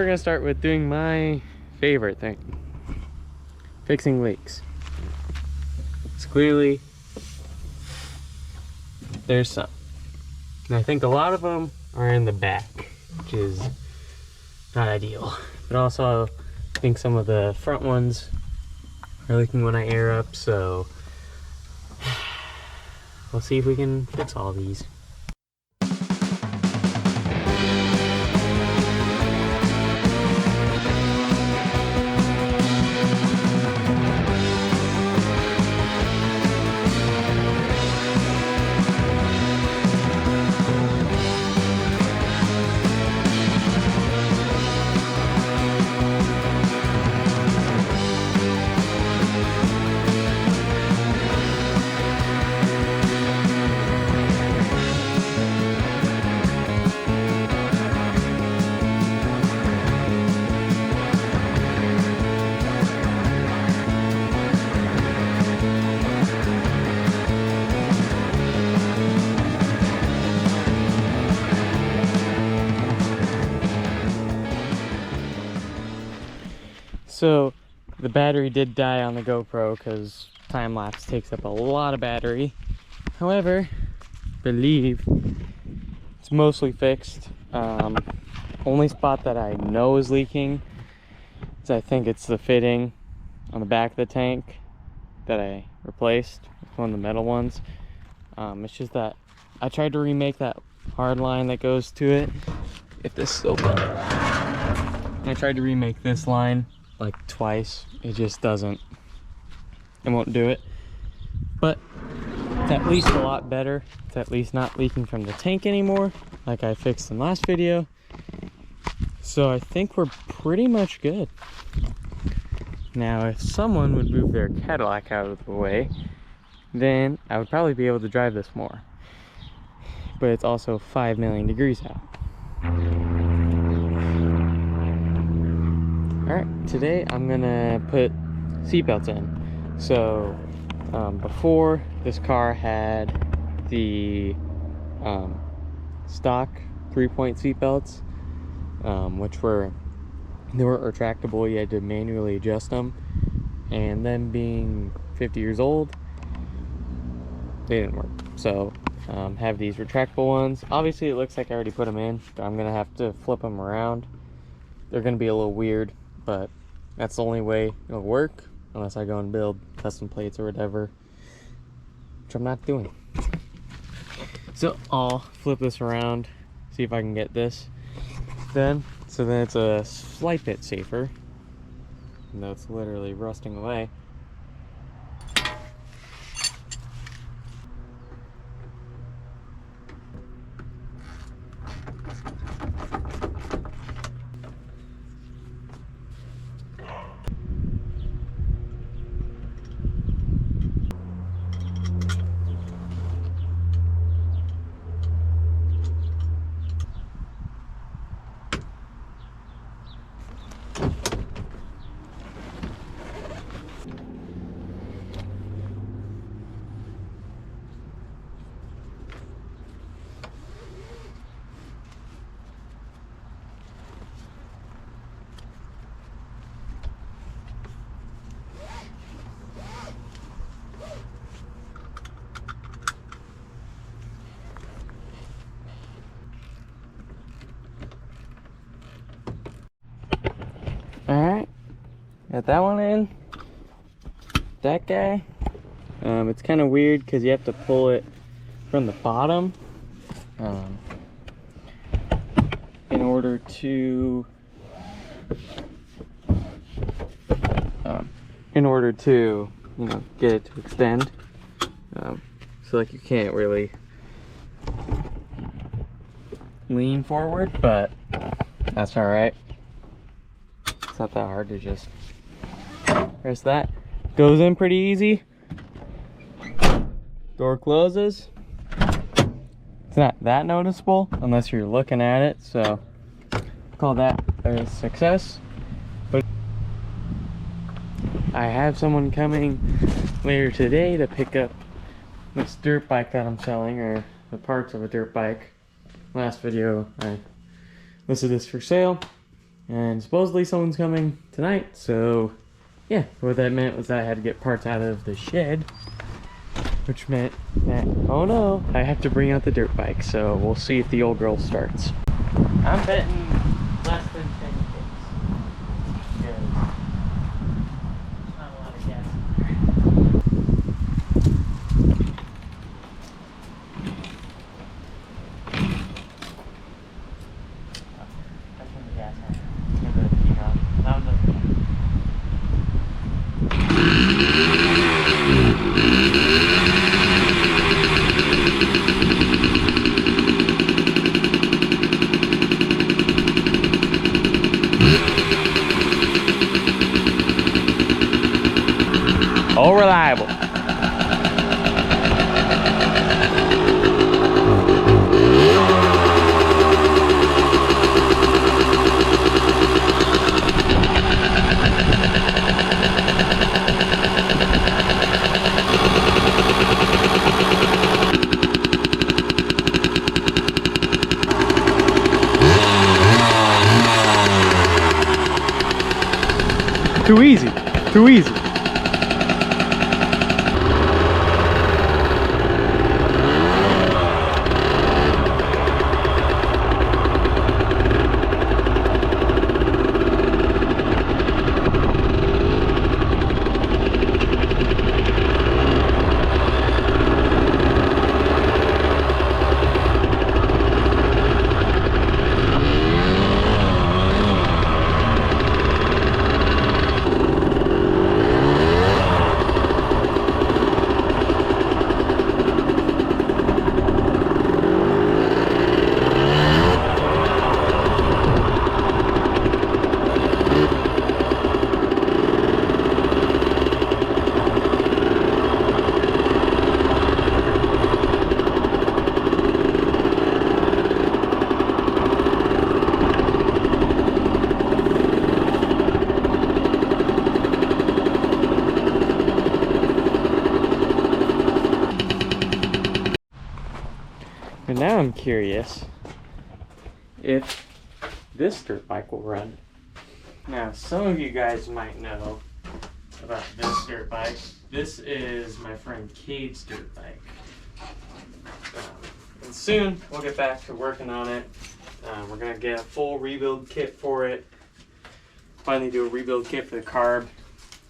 we're gonna start with doing my favorite thing, fixing leaks. It's clearly there's some, and I think a lot of them are in the back, which is not ideal. But also, I think some of the front ones are leaking when I air up, so we'll see if we can fix all these. So the battery did die on the GoPro because time lapse takes up a lot of battery. However, I believe it's mostly fixed. Only spot that I know is leaking is I think it's the fitting on the back of the tank that I replaced with one of the metal ones. It's just that I tried to remake that hard line that goes to it. If this is open, I tried to remake this line like twice. It just doesn't, it won't do it. But it's at least a lot better. It's at least not leaking from the tank anymore, like I fixed in the last video. So I think we're pretty much good. Now, if someone would move their Cadillac out of the way, then I would probably be able to drive this more. But it's also 5 million degrees out. Alright, today I'm gonna put seatbelts in. So before, this car had the stock 3-point seatbelts, which they weren't retractable. You had to manually adjust them, and then being 50 years old, they didn't work. So have these retractable ones. Obviously it looks like I already put them in, but I'm gonna have to flip them around. They're gonna be a little weird, but that's the only way it'll work, unless I go and build custom plates or whatever, which I'm not doing. So I'll flip this around, see if I can get this done. So then it's a slight bit safer, even though it's literally rusting away. Alright, got that one in. That guy, it's kind of weird because you have to pull it from the bottom in order to you know, get it to extend. So like you can't really lean forward, but that's all right. It's not that hard to just press that. Goes in pretty easy. Door closes. It's not that noticeable unless you're looking at it, so call that a success. But I have someone coming later today to pick up this dirt bike that I'm selling, or the parts of a dirt bike. Last video I listed this for sale. And supposedly someone's coming tonight, so yeah, what that meant was that I had to get parts out of the shed, which meant that, oh no, I have to bring out the dirt bike, so we'll see if the old girl starts. I'm betting less than 10 kicks, because not a lot of gas in there. I turned the gas on. Give it a key on. That was okay. All reliable. Too easy. Too easy. And now I'm curious if this dirt bike will run. Now, some of you guys might know about this dirt bike. This is my friend Kade's dirt bike. And soon we'll get back to working on it. We're gonna get a full rebuild kit for it. Finally do a rebuild kit for the carb.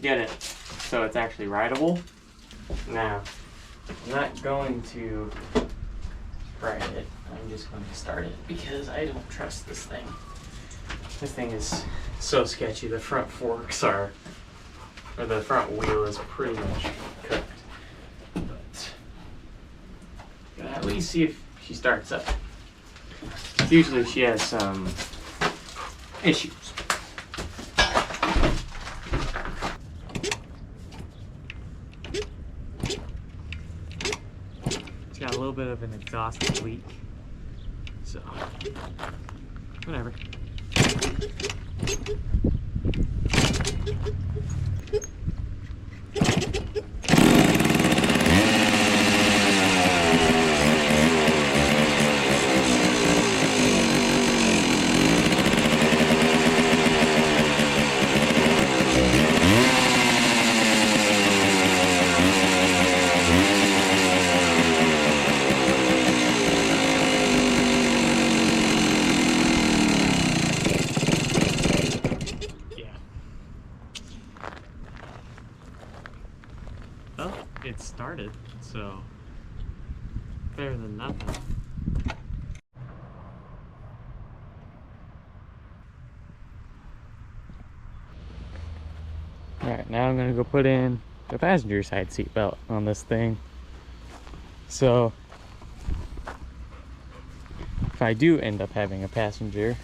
Get it so it's actually rideable. Now, I'm not going to ride it. I'm just going to start it because I don't trust this thing. This thing is so sketchy. The front forks are, or the front wheel is pretty much cooked. But at least see if she starts up. Usually she has some issues. It's got a little bit of an exhaust leak, so whatever. Well, it started, so better than nothing. Alright, now I'm gonna go put in the passenger side seat belt on this thing. So if I do end up having a passenger,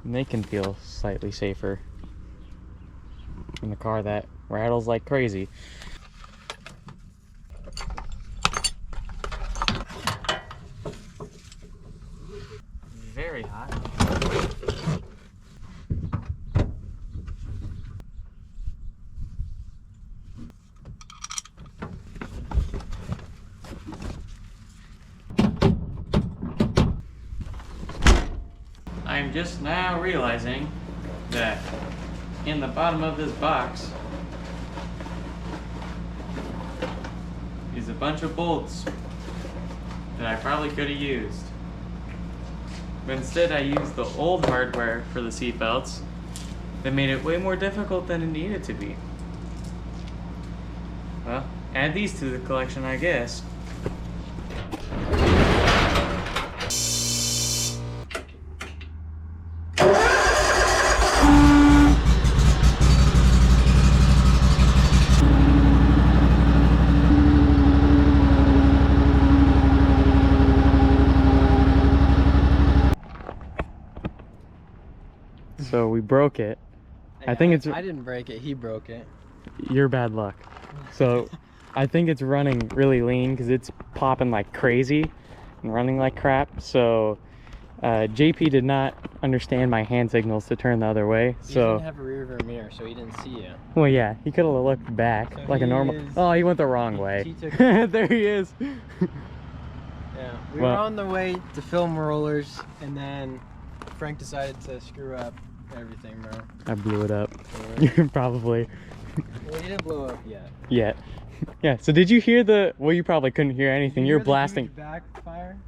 they can feel slightly safer in the car that rattles like crazy. Very hot. I'm just now realizing that in the bottom of this box is a bunch of bolts that I probably could have used. But instead I used the old hardware for the seat belts that made it way more difficult than it needed to be. Well, add these to the collection, I guess. So we broke it. Yeah, I think it's... I didn't break it, he broke it. Your bad luck. So I think it's running really lean because it's popping like crazy and running like crap. So JP did not understand my hand signals to turn the other way. He So didn't have a rear view mirror, so he didn't see you. well, yeah, he could have looked back So like a normal. Oh, he went the wrong way. He took There he is. Yeah, we Well, were on the way to film rollers, and then Frank decided to screw up everything, bro. I blew it up. Yeah. Probably. Well, he didn't blow up yet. Yet. Yeah. So did you hear the? Well, you probably couldn't hear anything. You're blasting backfire.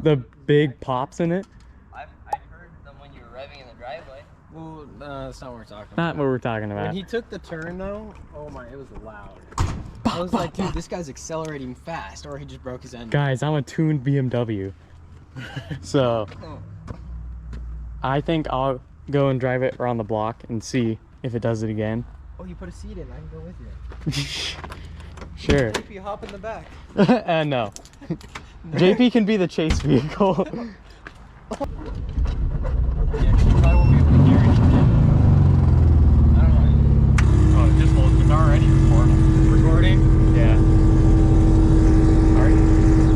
the big pops in it. I heard them when you were revving in the driveway. Well, that's not what we're talking about. Not what we're talking When about. he took the turn, though, oh my, it was loud. I was like, dude, this guy's accelerating fast, or he just broke his engine. Guys, I'm a tuned BMW. So I think I'll go and drive it around the block and see if it does it again. Oh, you put a seat in. I can go with you. Sure. If you hop in the back. No. JP can be the chase vehicle. Yeah, 'cause you probably won't be able to hear anything. I don't know. Oh, just hold. It's already recording. Recording? Yeah. Alright.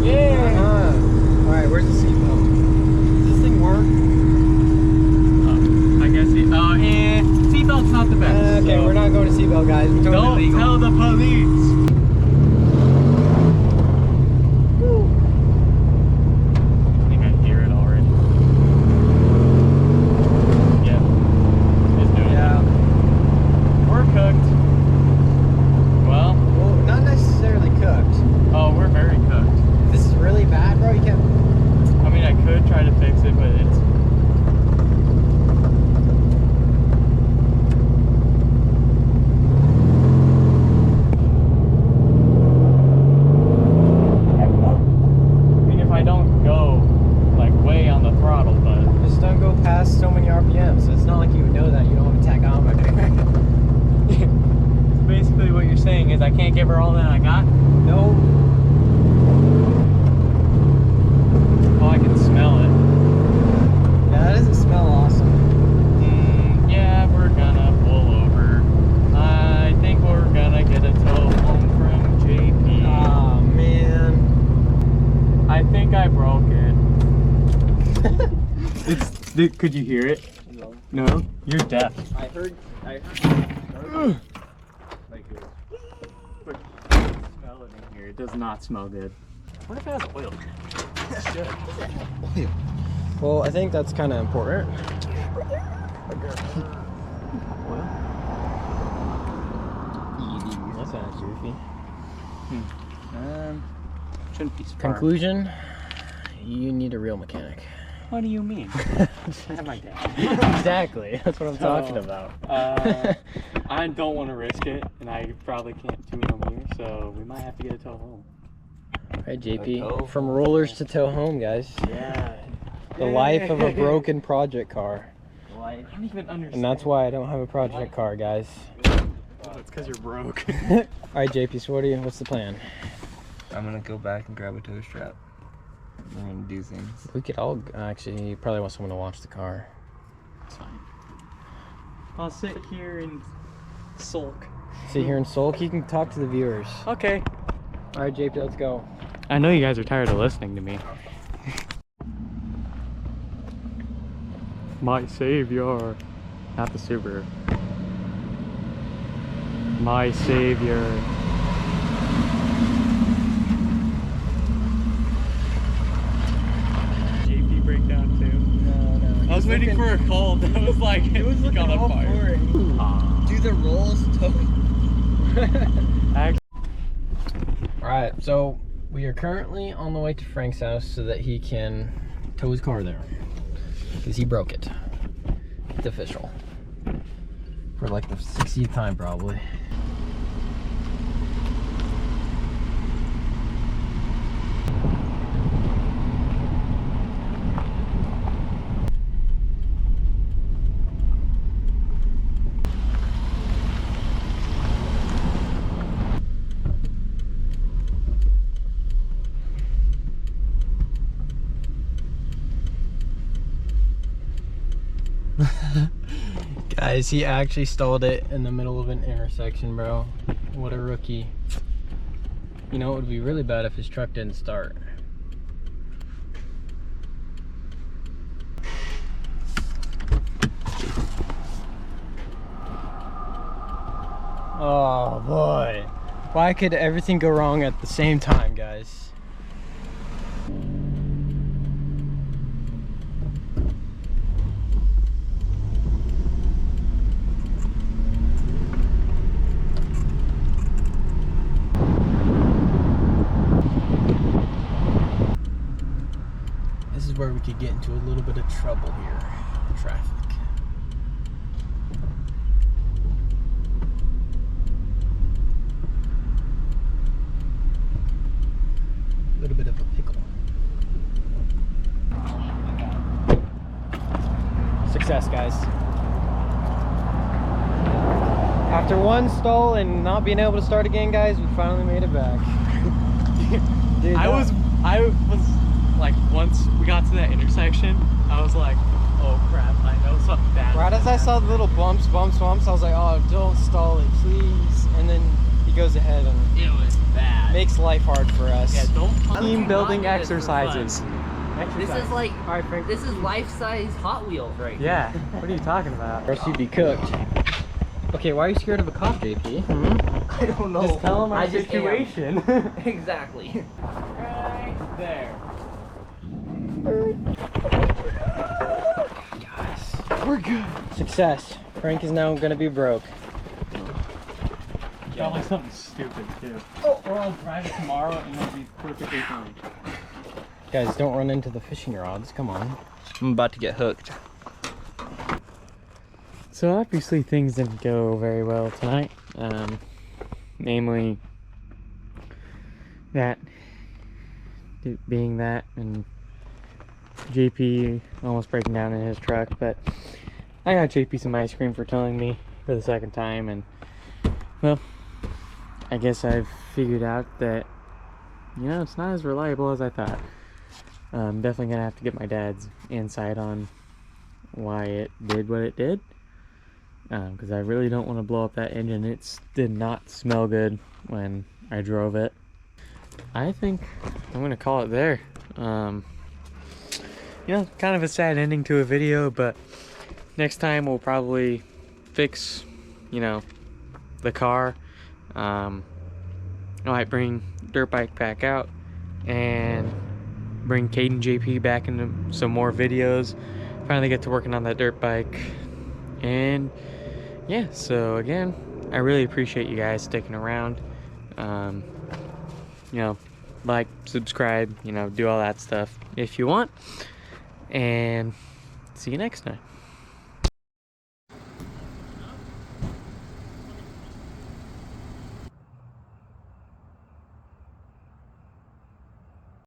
Yeah. Alright, where's the seatbelt? Does this thing work? I guess it. Seatbelt's not the best. Okay, so we're not going to seatbelt, guys. We're totally don't legal. tell the police. I think I hear it already. Yeah. It's doing Yeah. it. We're cooked. Well, Not necessarily cooked. oh, we're very cooked. This is really bad, bro. You can't. I mean, I could try to fix it, but it's... I mean, if I don't go, like, way on the throttle, but... Just don't go past so many RPMs. It's not like you would know that. You don't have a tachometer. Basically what you're saying is I can't give her all that I got? No. Oh, I can smell it. Yeah, that doesn't smell awesome. Yeah, we're gonna pull over. I think we're gonna get a tow home from JP. Aw, man. I think I broke it. Could you hear it? No. No? You're deaf. I heard. Like here. Look, smell it in here. It does not smell good. What if it has oil? It should. Well, I think that's kind of important. Oil? That sounds goofy. Shouldn't be spark. Conclusion: you need a real mechanic. What do you mean? I have my dad. Exactly. That's what I'm talking Oh. about. I don't want to risk it, and I probably can't tune them here, so we might have to get a tow home. Right, JP. From rollers to tow home, guys. Yeah. The life of a broken project car. I don't even understand. And that's why I don't have a project car, guys. Oh, it's because you're broke. Alright, JP, so what's the plan? I'm gonna go back and grab a tow strap. We're gonna do things. We could all actually, you probably want someone to watch the car. It's fine. I'll sit here and sulk. Sit here and sulk. You can talk to the viewers. Okay. Alright, JP, let's go. I know you guys are tired of listening to me. My savior. Not the Subaru. My savior. JP breakdown too. No. I was was waiting for a call that was like, It was looking got on all fire. for it. Do the rolls Alright, so we are currently on the way to Frank's house so that he can tow his car there. Because he broke it. It's official. For like the 60th time probably. Guys, he actually stalled it in the middle of an intersection, bro. What a rookie. You know, it would be really bad if his truck didn't start. Oh boy. Why could everything go wrong at the same time, guys? This is where we could get into a little bit of trouble here. Traffic. A little bit of a pickle. Success, guys. After one stall and not being able to start again, guys, we finally made it back. Dude, I was like, once we got to that intersection, I was like, oh crap, I know something bad. Right as I saw the little bumps, I was like, oh, don't stall it, please. And then he goes ahead and It was bad. makes life hard for us. Yeah, don't Team building not do this for fun. exercises. This is like, All right, Frank. this is life-size Hot Wheels right here. Yeah, what are you talking about? Or else you'd be cooked. Okay, why are you scared of a cop, JP? I don't know. Just tell them our I just am. situation. Exactly. Right there. Guys, we're good. Success. Frank is now gonna be broke. Felt like something stupid too. Oh, or I'll drive it tomorrow and it'll be perfectly fine. Guys, don't run into the fishing rods. Come on. I'm about to get hooked. So obviously things didn't go very well tonight. Namely that being that and JP almost breaking down in his truck, but I got JP some ice cream for telling me for the second time, and well, I guess I've figured out that, you know, it's not as reliable as I thought. I'm definitely gonna have to get my dad's insight on why it did what it did, because I really don't want to blow up that engine. It did not smell good when I drove it. I think I'm gonna call it there. You know, kind of a sad ending to a video, but next time we'll probably fix, you know, the car. I might bring dirt bike back out and bring Kade and JP back into some more videos. Finally get to working on that dirt bike. And yeah, so again, I really appreciate you guys sticking around. You know, like, subscribe, you know, do all that stuff if you want. And see you next time.